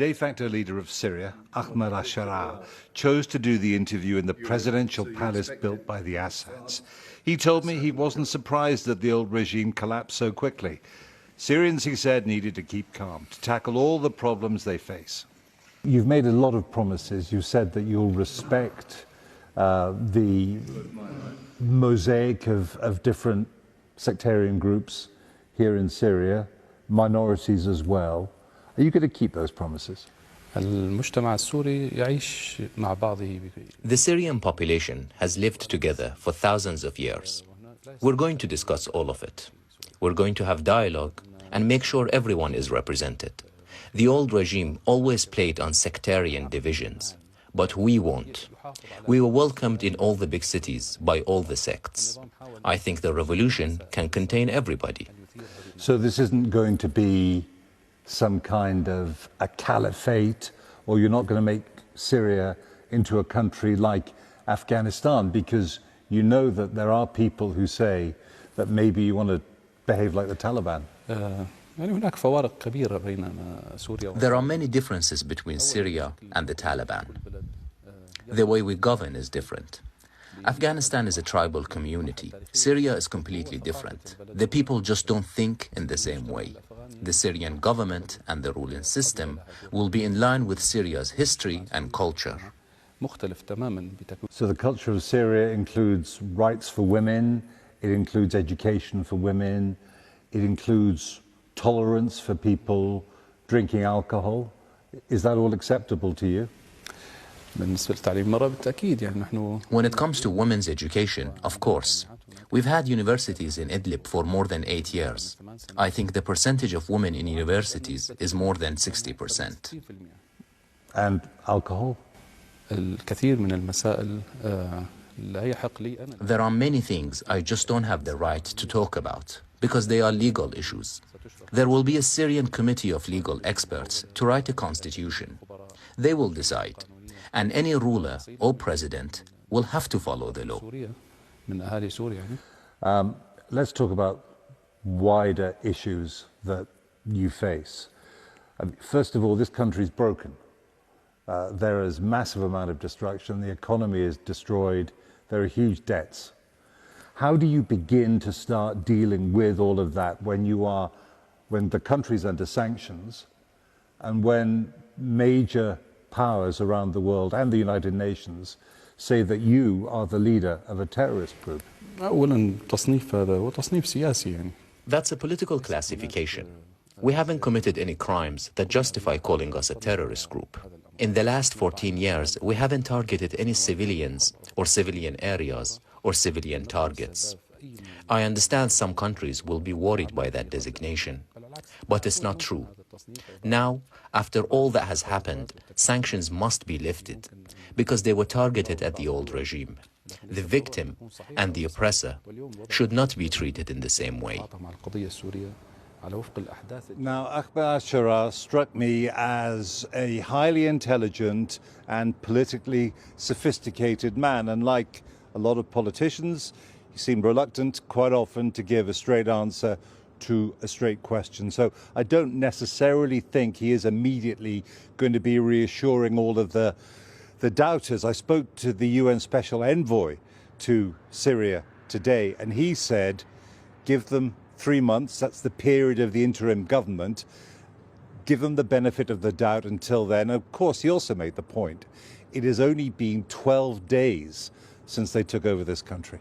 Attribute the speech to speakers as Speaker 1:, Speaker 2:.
Speaker 1: de facto leader of Syria, Ahmad al-Sharaa, chose to do the interview in the presidential palace built by the Assads. He told me he wasn't surprised that the old regime collapsed so quickly. Syrians, he said, needed to keep calm, to tackle all the problems they face. You've made a lot of promises. You said that you'll respect the mosaic of different sectarian groups here in Syria, minorities as well. Are you going to keep those promises?
Speaker 2: The Syrian population has lived together for thousands of years. We're going to discuss all of it. We're going to have dialogue and make sure everyone is represented. The old regime always played on sectarian divisions, but we won't. We were welcomed in all the big cities by all the sects. I think the revolution can contain everybody.
Speaker 1: So this isn't going to be some kind of a caliphate, or you're not going to make Syria into a country like Afghanistan, because you know that there are people who say that maybe you want to behave like the Taliban.
Speaker 2: There are many differences between Syria and the Taliban. The way we govern is different. Afghanistan is a tribal community. Syria is completely different. The people just don't think in the same way. The Syrian government and the ruling system will be in line with Syria's history and culture.
Speaker 1: So the culture of Syria includes rights for women, it includes education for women, it includes tolerance for people drinking alcohol. Is that all acceptable to you?
Speaker 2: When it comes to women's education, of course. We've had universities in Idlib for more than 8 years. I think the percentage of women in universities is more than 60%.
Speaker 1: And alcohol?
Speaker 2: There are many things I just don't have the right to talk about because they are legal issues. There will be a Syrian committee of legal experts to write a constitution. They will decide. And any ruler or president will have to follow the law.
Speaker 1: Let's talk about wider issues that you face. First of all, this country is broken. There is massive amount of destruction. The economy is destroyed. There are huge debts. How do you begin to start dealing with all of that when the country's under sanctions and when major powers around the world and the United Nations say that you are the leader of a terrorist group?
Speaker 2: That's a political classification. We haven't committed any crimes that justify calling us a terrorist group. In the last 14 years, we haven't targeted any civilians or civilian areas or civilian targets. I understand some countries will be worried by that designation, but it's not true. Now, after all that has happened, sanctions must be lifted because they were targeted at the old regime. The victim and the oppressor should not be treated in the same way.
Speaker 1: Now, Ahmad al-Sharaa struck me as a highly intelligent and politically sophisticated man, and like a lot of politicians, he seemed reluctant quite often to give a straight answer to a straight question. So I don't necessarily think he is immediately going to be reassuring all of the doubters. I spoke to the UN Special Envoy to Syria today, and he said, give them 3 months, that's the period of the interim government, give them the benefit of the doubt until then. Of course, he also made the point, it has only been 12 days since they took over this country.